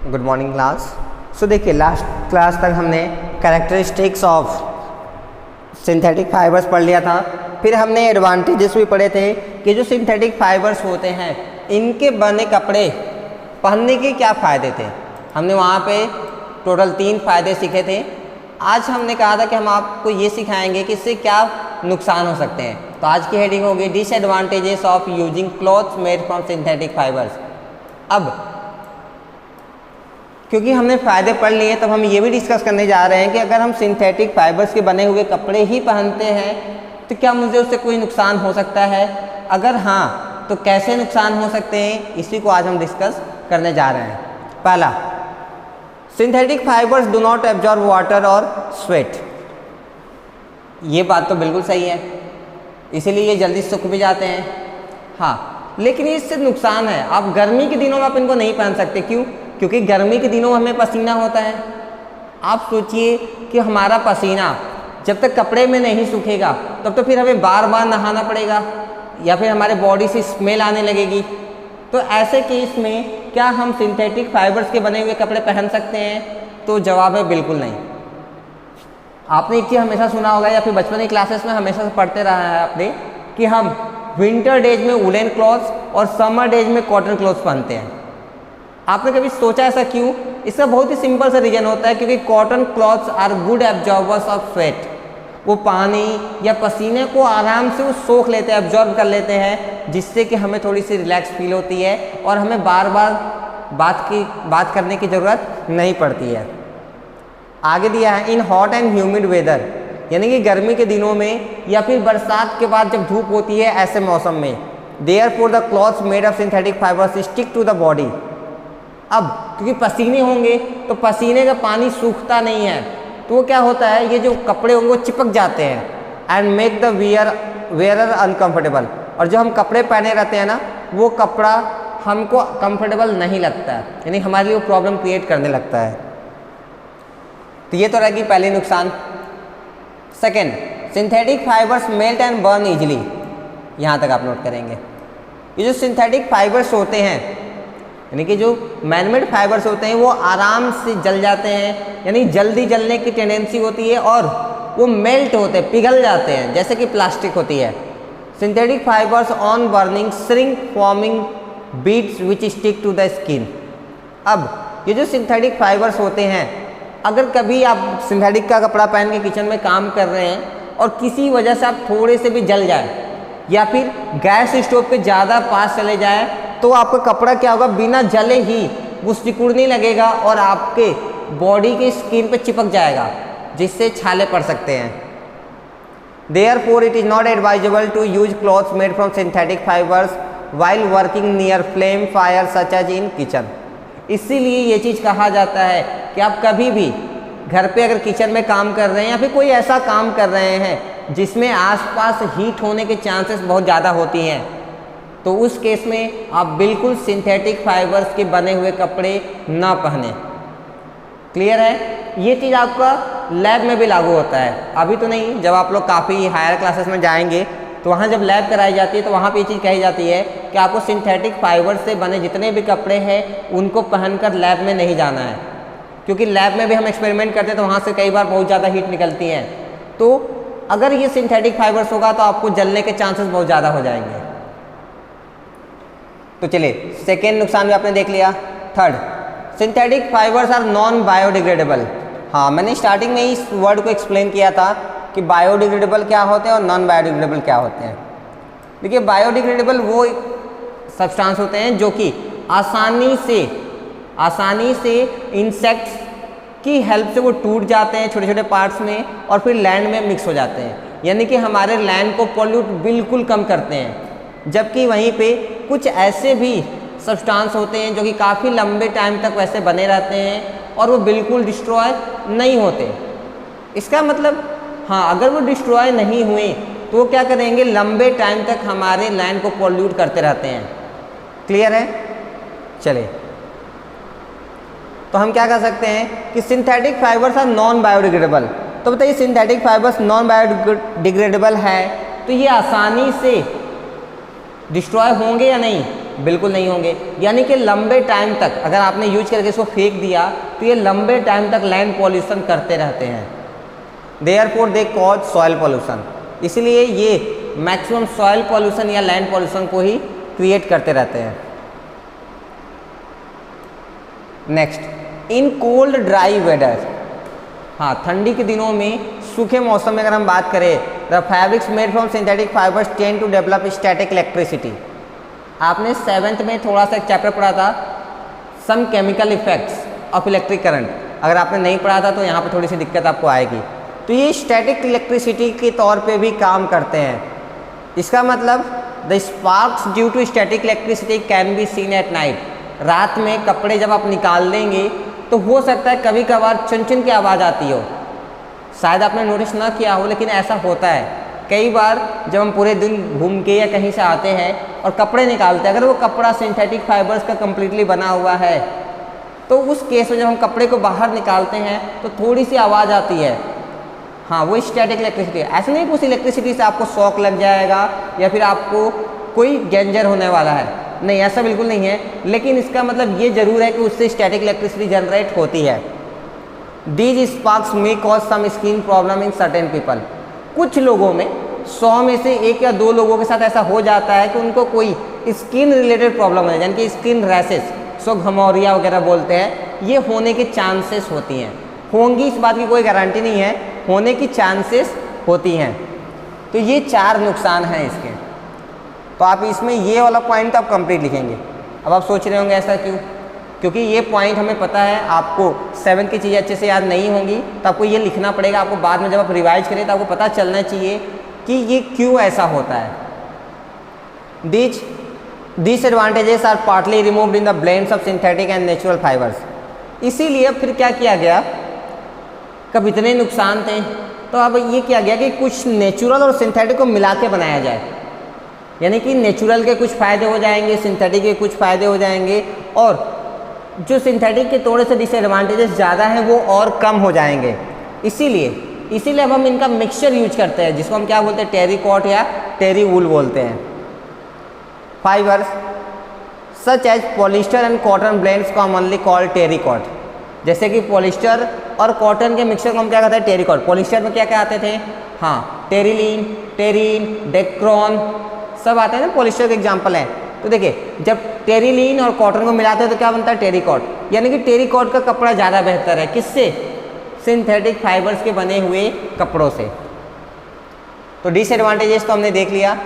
Good morning class. सो देखिए last class तक हमने कैरेक्टरिस्टिक्स ऑफ सिंथेटिक फाइबर्स पढ़ लिया था। फिर हमने एडवांटेजेस भी पढ़े थे कि जो सिंथेटिक फाइबर्स होते हैं इनके बने कपड़े पहनने के क्या फ़ायदे थे। हमने वहाँ पे टोटल 3 फ़ायदे सीखे थे। आज हमने कहा था कि हम आपको ये सिखाएंगे कि इससे क्या नुकसान हो सकते हैं। तो आज की हेडिंग होगी disadvantages of using clothes made from synthetic fibres. अब क्योंकि हमने फ़ायदे पढ़ लिए तब हम ये भी डिस्कस करने जा रहे हैं कि अगर हम सिंथेटिक फाइबर्स के बने हुए कपड़े ही पहनते हैं तो क्या मुझे उससे कोई नुकसान हो सकता है, अगर हाँ तो कैसे नुकसान हो सकते हैं, इसी को आज हम डिस्कस करने जा रहे हैं। पहला, synthetic fibres do not absorb water और स्वेट। ये बात तो बिल्कुल सही है, इसीलिए ये जल्दी सूख भी जाते हैं। हाँ, लेकिन इससे नुकसान है। आप गर्मी के दिनों में आप इनको नहीं पहन सकते। क्यों? क्योंकि गर्मी के दिनों में हमें पसीना होता है। आप सोचिए कि हमारा पसीना जब तक कपड़े में नहीं सूखेगा तब तो फिर हमें बार बार नहाना पड़ेगा या फिर हमारे बॉडी से स्मेल आने लगेगी। तो ऐसे केस में क्या हम सिंथेटिक फाइबर्स के बने हुए कपड़े पहन सकते हैं? तो जवाब है बिल्कुल नहीं। आपने एक चीज़ हमेशा सुना होगा या फिर बचपन की क्लासेस में हमेशा से पढ़ते रहा है आपने कि हम विंटर डेज में वुलन क्लॉथ्स और समर डेज में कॉटन क्लॉथ्स पहनते हैं। आपने कभी सोचा ऐसा क्यों? इसका बहुत ही सिंपल सा रीज़न होता है क्योंकि cotton clothes are good absorbers of sweat. वो पानी या पसीने को आराम से वो सोख लेते हैं, एब्जॉर्ब कर लेते हैं, जिससे कि हमें थोड़ी सी रिलैक्स फील होती है और हमें बार बार बात करने की ज़रूरत नहीं पड़ती है। आगे दिया है in hot and humid weather, यानी कि गर्मी के दिनों में या फिर बरसात के बाद जब धूप होती है ऐसे मौसम में, therefore the clothes made of synthetic fibres stick to the body. अब क्योंकि पसीने होंगे तो पसीने का पानी सूखता नहीं है, तो वो क्या होता है, ये जो कपड़े होंगे वो चिपक जाते हैं एंड मेक द वेयरर अनकंफर्टेबल। और जो हम कपड़े पहने रहते हैं ना, वो कपड़ा हमको कंफर्टेबल नहीं लगता है, यानी हमारे लिए वो प्रॉब्लम क्रिएट करने लगता है। तो ये तो रहेगी पहली नुकसान। Second, synthetic fibres melt and burn easily. यहाँ तक आप नोट करेंगे। ये जो सिंथेटिक फाइबर्स होते हैं यानी कि जो मैनमेड फाइबर्स होते हैं वो आराम से जल जाते हैं, यानी जल्दी जलने की टेंडेंसी होती है और वो मेल्ट होते हैं, पिघल जाते हैं जैसे कि प्लास्टिक होती है। Synthetic fibres on burning shrink forming beads which stick to the skin. अब ये जो सिंथेटिक फाइबर्स होते हैं, अगर कभी आप सिंथेटिक का कपड़ा पहन के किचन में काम कर रहे हैं और किसी वजह से आप थोड़े से भी जल जाए या फिर गैस स्टोव के ज़्यादा पास चले जाए तो आपका कपड़ा क्या होगा, बिना जले ही वो सिकुड़ने लगेगा और आपके बॉडी के स्किन पे चिपक जाएगा, जिससे छाले पड़ सकते हैं। Therefore, it is not advisable to use clothes made from synthetic fibers while working near flame fire such as in kitchen। इसीलिए ये चीज़ कहा जाता है कि आप कभी भी घर पे अगर किचन में काम कर रहे हैं या फिर कोई ऐसा काम कर रहे हैं जिसमें आसपास हीट होने के चांसेस बहुत ज़्यादा होती हैं, तो उस केस में आप बिल्कुल सिंथेटिक फाइबर्स के बने हुए कपड़े ना पहने। क्लियर है? ये चीज़ आपका लैब में भी लागू होता है। अभी तो नहीं, जब आप लोग काफ़ी हायर क्लासेस में जाएंगे तो वहाँ जब लैब कराई जाती है तो वहाँ पे ये चीज़ कही जाती है कि आपको सिंथेटिक फाइबर से बने जितने भी कपड़े हैं उनको पहनकर लैब में नहीं जाना है, क्योंकि लैब में भी हम एक्सपेरिमेंट करते हैं तो वहाँ से कई बार बहुत ज़्यादा हीट निकलती है। तो अगर ये सिंथेटिक फाइबर्स होगा तो आपको जलने के चांसेस बहुत ज़्यादा हो जाएंगे। तो चलिए सेकेंड नुकसान भी आपने देख लिया। Third, synthetic fibres are non biodegradable. हाँ, मैंने स्टार्टिंग में इस वर्ड को एक्सप्लेन किया था कि बायोडिग्रेडेबल क्या होते हैं और नॉन बायोडिग्रेडेबल क्या होते हैं। देखिए, बायोडिग्रेडेबल वो सब्सटेंस होते हैं जो कि आसानी से इंसेक्ट्स की हेल्प से वो टूट जाते हैं छोटे छोटे पार्ट्स में और फिर लैंड में मिक्स हो जाते हैं, यानी कि हमारे लैंड को पॉल्यूट बिल्कुल कम करते हैं। जबकि वहीं पे कुछ ऐसे भी सब्सटेंस होते हैं जो कि काफ़ी लंबे टाइम तक वैसे बने रहते हैं और वो बिल्कुल डिस्ट्रॉय नहीं होते। इसका मतलब हाँ, अगर वो डिस्ट्रॉय नहीं हुए तो वो क्या करेंगे, लंबे टाइम तक हमारे लैंड को पॉल्यूट करते रहते हैं। क्लियर है? चलिए, तो हम क्या कर सकते हैं कि synthetic fibres are non biodegradable. तो बताइए, सिंथेटिक फाइबर्स नॉन बायोडिग्रेडेबल है तो ये आसानी से डिस्ट्रॉय होंगे या नहीं? बिल्कुल नहीं होंगे। यानी कि लंबे टाइम तक अगर आपने यूज करके इसको फेंक दिया तो ये लंबे टाइम तक लैंड पॉल्यूशन करते रहते हैं। Therefore they cause soil pollution, इसलिए ये मैक्सिमम सॉइल पॉल्यूशन या लैंड पॉल्यूशन को ही क्रिएट करते रहते हैं। Next, in cold dry weather, हाँ ठंडी के दिनों में सूखे मौसम में अगर हम बात करें, the fabrics made from synthetic fibres tend to develop static electricity. आपने 7th में थोड़ा सा एक चैप्टर पढ़ा था, some chemical effects of electric current. अगर आपने नहीं पढ़ा था तो यहाँ पर थोड़ी सी दिक्कत आपको आएगी। तो ये स्टैटिक इलेक्ट्रिसिटी के तौर पे भी काम करते हैं। इसका मतलब the sparks due to static electricity can be seen at night. रात में कपड़े जब आप निकाल देंगे तो हो सकता है कभी कभार चुन की आवाज़ आती हो, शायद आपने नोटिस ना किया हो लेकिन ऐसा होता है। कई बार जब हम पूरे दिन घूम के या कहीं से आते हैं और कपड़े निकालते हैं, अगर वो कपड़ा सिंथेटिक फाइबर्स का कम्प्लीटली बना हुआ है तो उस केस में जब हम कपड़े को बाहर निकालते हैं तो थोड़ी सी आवाज़ आती है। हाँ, वो स्टैटिक इलेक्ट्रिसिटी है। ऐसा नहीं कि उस इलेक्ट्रिसिटी से आपको शॉक लग जाएगा या फिर आपको कोई डेंजर होने वाला है, नहीं ऐसा बिल्कुल नहीं है। लेकिन इसका मतलब ये जरूर है कि उससे स्टैटिक इलेक्ट्रिसिटी जनरेट होती है। These sparks may cause some skin problem in certain people. कुछ लोगों में 100 में से 1 या 2 लोगों के साथ ऐसा हो जाता है कि उनको कोई स्किन रिलेटेड प्रॉब्लम है, यानी कि स्किन रैसेस, सो घमौरिया वगैरह बोलते हैं, ये होने के चांसेस होती हैं। होंगी इस बात की कोई गारंटी नहीं है, होने की चांसेस होती हैं। तो ये 4 नुकसान हैं इसके। तो आप इसमें ये वाला पॉइंट आप कंप्लीट लिखेंगे। अब आप सोच रहे होंगे ऐसा क्यों? क्योंकि ये पॉइंट हमें पता है आपको 7 की चीज़ें अच्छे से याद नहीं होंगी, तो आपको ये लिखना पड़ेगा। आपको बाद में जब आप रिवाइज करें तो आपको पता चलना चाहिए कि ये क्यों ऐसा होता है। Disadvantages are partly removed in the blends of synthetic and natural fibres. इसीलिए फिर क्या किया गया, कब इतने नुकसान थे तो अब ये किया गया कि कुछ नेचुरल और सिंथेटिक को मिला के बनाया जाए। यानी कि नेचुरल के कुछ फ़ायदे हो जाएंगे, सिंथेटिक के कुछ फ़ायदे हो जाएंगे, और जो सिंथेटिक के थोड़े से डिसएडवांटेजेस ज़्यादा हैं वो और कम हो जाएंगे। इसीलिए अब हम इनका मिक्सचर यूज करते हैं, जिसको हम क्या बोलते हैं, टेरिकॉट या टेरी वूल बोलते हैं। Fibres such as polyester and cotton blends commonly called terrycot. जैसे कि पॉलिस्टर और कॉटन के मिक्सचर को हम क्या कहते हैं, टेरिकॉट। पॉलिस्टर में क्या क्या आते थे, हाँ टेरिलीन, टेरीन, डेक्रोन सब आते हैं ना, पॉलिस्टर के एग्जाम्पल हैं। तो देखिए जब टेरिलीन और कॉटन को मिलाते हैं तो क्या बनता है, टेरिकॉट। यानी कि टेरिकॉट का कपड़ा ज़्यादा बेहतर है, किससे, सिंथेटिक फाइबर्स के बने हुए कपड़ों से। तो डिसएडवांटेजेस तो हमने देख लिया,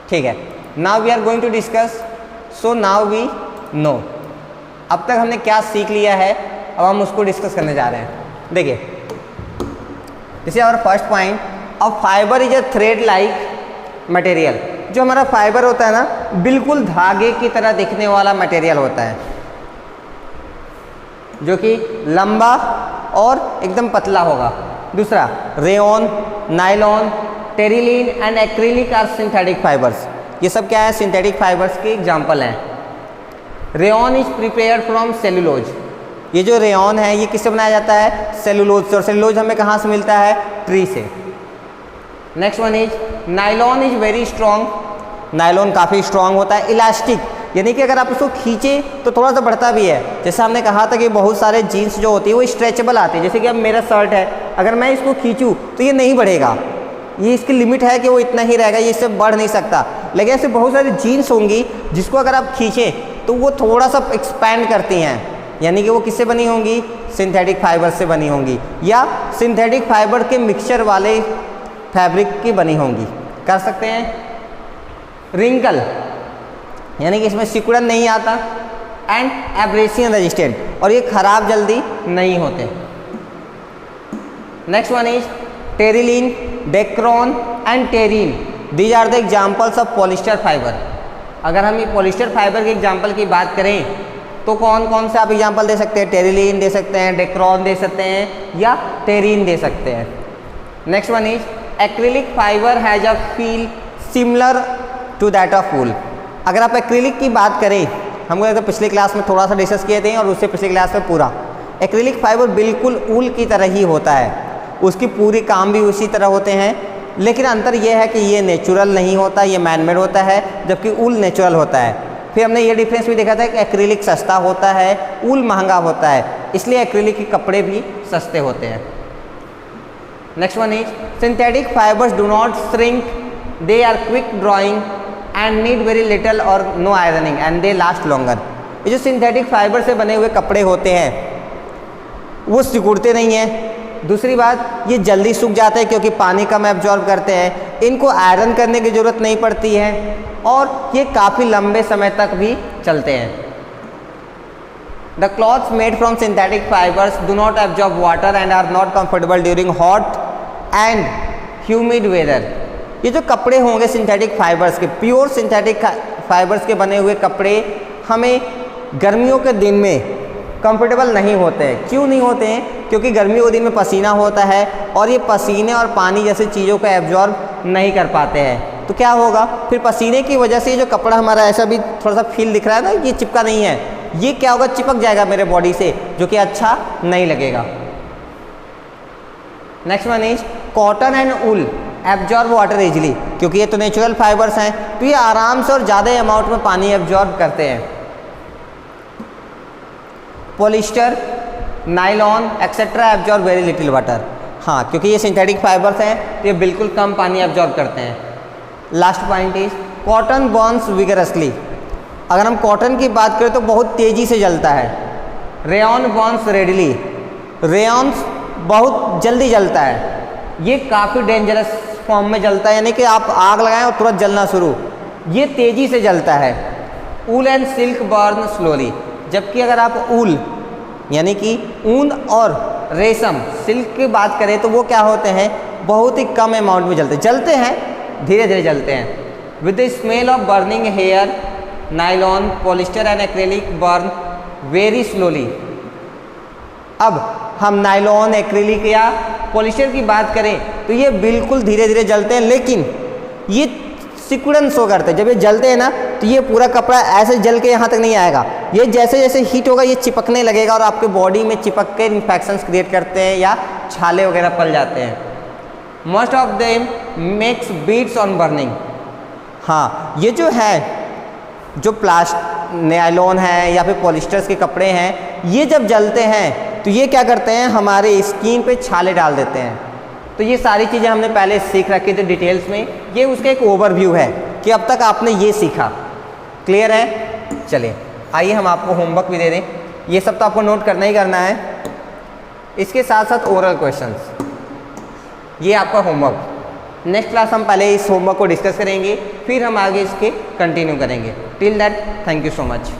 ठीक है। Now we are going to discuss, so now we know. अब तक हमने क्या सीख लिया है, अब हम उसको डिस्कस करने जा रहे हैं। देखिए this is our first point, a fibre is a thread like material. जो हमारा फाइबर होता है ना, बिल्कुल धागे की तरह दिखने वाला मटेरियल होता है, जो कि लंबा और एकदम पतला होगा। दूसरा, rayon, nylon, terylene and acrylic are synthetic fibres. ये सब क्या है, सिंथेटिक फाइबर्स के एग्जाम्पल हैं। Rayon is prepared from cellulose. ये जो रेयॉन है ये किससे बनाया जाता है, सेलुलोज से। और सेलुलोज हमें कहाँ से मिलता है, ट्री से। Next one is nylon is very strong. Nylon काफ़ी स्ट्रॉन्ग होता है। इलास्टिक, यानी कि अगर आप उसको खींचे तो थोड़ा सा बढ़ता भी है। जैसे हमने कहा था कि बहुत सारे जीन्स जो होती है वो स्ट्रेचेबल आती है। जैसे कि अब मेरा शर्ट है, अगर मैं इसको खींचूँ तो ये नहीं बढ़ेगा, ये इसकी लिमिट है कि वो इतना ही रहेगा, ये इससे बढ़ नहीं सकता। लेकिन ऐसे बहुत सारी जीन्स होंगी जिसको अगर आप खींचें तो वो थोड़ा सा एक्सपैंड करती हैं, यानी कि वो किससे बनी होंगी, सिंथेटिक फाइबर से बनी होंगी, या सिंथेटिक फाइबर के मिक्सचर वाले फैब्रिक की बनी होंगी। कर सकते हैं। रिंकल, यानी कि इसमें सिकुड़न नहीं आता। एंड एब्रेशन रेजिस्टेंट, और ये खराब जल्दी नहीं होते। Next one is terylene, dacron and terene. These are the examples of polyester fibre. अगर हम ये पॉलिस्टर फाइबर के एग्जाम्पल की बात करें तो कौन कौन से आप एग्जाम्पल दे सकते हैं, टेरिलीन दे सकते हैं, डेक्रोन दे सकते हैं, या टेरीन दे सकते हैं। Next one is acrylic fibre has a feel similar to that of wool. अगर आप एक्रिलिक की बात करें, हम लोग तो पिछले क्लास में थोड़ा सा डिस्कस किए थे और उससे पिछले क्लास में पूरा, एक्रिलिक फाइबर बिल्कुल ऊल की तरह ही होता है। उसकी पूरी काम भी उसी तरह होते हैं लेकिन अंतर ये है कि ये नेचुरल नहीं होता, ये मैनमेड होता है, जबकि ऊल नेचुरल होता है। फिर हमने ये डिफरेंस भी देखा था कि एक्रिलिक सस्ता होता है, ऊल महंगा होता है, इसलिए एक्रिलिक के कपड़े भी सस्ते होते हैं। Next one is synthetic fibres do not shrink, they are quick drying and need very little or no ironing and they last longer. ये जो सिंथेटिक फाइबर से बने हुए कपड़े होते हैं वो सिकुड़ते नहीं हैं। दूसरी बात, ये जल्दी सूख जाते हैं क्योंकि पानी कम एब्जॉर्ब करते हैं, इनको आयरन करने की ज़रूरत नहीं पड़ती है और ये काफ़ी लंबे समय तक भी चलते हैं। The clothes made from synthetic fibres do not absorb water and are not comfortable during hot and humid weather. ये जो कपड़े होंगे सिंथेटिक फाइबर्स के, प्योर सिंथेटिक फाइबर्स के बने हुए कपड़े हमें गर्मियों के दिन में कंफर्टेबल नहीं होते हैं। क्यों नहीं होते हैं? क्योंकि गर्मियों के दिन में पसीना होता है और ये पसीने और पानी जैसे चीज़ों को एब्जॉर्ब नहीं कर पाते हैं। तो क्या होगा फिर, पसीने की वजह से जो कपड़ा हमारा ऐसा भी थोड़ा सा फील दिख रहा है ना, ये चिपका नहीं है, ये क्या होगा, चिपक जाएगा मेरे बॉडी से, जो कि अच्छा नहीं लगेगा। Next one is cotton and wool absorb water easily, क्योंकि ये तो नेचुरल फाइबर्स हैं तो ये आराम से और ज़्यादा अमाउंट में पानी एब्जॉर्ब करते हैं। Polyester, nylon etcetera absorb very little water. हाँ, क्योंकि ये सिंथेटिक फाइबर्स हैं तो ये बिल्कुल कम पानी एब्जॉर्ब करते हैं। Last point is cotton Burns vigorously. अगर हम कॉटन की बात करें तो बहुत तेज़ी से जलता है। रेयॉन बर्न्स रेडली, रेयॉन्स बहुत जल्दी जलता है, ये काफ़ी डेंजरस फॉर्म में जलता है, यानी कि आप आग लगाएं और तुरंत जलना शुरू, ये तेज़ी से जलता है। ऊल एंड सिल्क बर्न स्लोली, जबकि अगर आप ऊल यानी कि ऊन और रेशम सिल्क की बात करें तो वो क्या होते हैं, बहुत ही कम अमाउंट में जलते हैं, धीरे धीरे जलते हैं। With the smell of burning hair, nylon, polyester and acrylic burn very slowly. अब हम नायलॉन, एक्रेलिक या पॉलिस्टर की बात करें तो ये बिल्कुल धीरे धीरे जलते हैं, लेकिन ये सिकुड़न शो करते हैं। जब ये जलते हैं ना तो ये पूरा कपड़ा ऐसे जल के यहाँ तक नहीं आएगा, ये जैसे जैसे हीट होगा ये चिपकने लगेगा और आपके बॉडी में चिपक के इन्फेक्शंस क्रिएट करते हैं या छाले वगैरह पल जाते हैं। Most of them makes beads on burning. हाँ, ये जो है जो नायलॉन है या फिर पॉलिस्टर्स के कपड़े हैं, ये जब जलते हैं तो ये क्या करते हैं, हमारे स्किन पे छाले डाल देते हैं। तो ये सारी चीज़ें हमने पहले सीख रखी थी डिटेल्स में, ये उसका एक ओवरव्यू है कि अब तक आपने ये सीखा। क्लियर है? चलिए आइए हम आपको होमवर्क भी दे दें। ये सब तो आपको नोट करना ही करना है, इसके साथ साथ ओरल क्वेश्चंस, ये आपका होमवर्क। नेक्स्ट क्लास हम पहले इस होमवर्क को डिस्कस करेंगे, फिर हम आगे इसके कंटिन्यू करेंगे। Till that, thank you so much.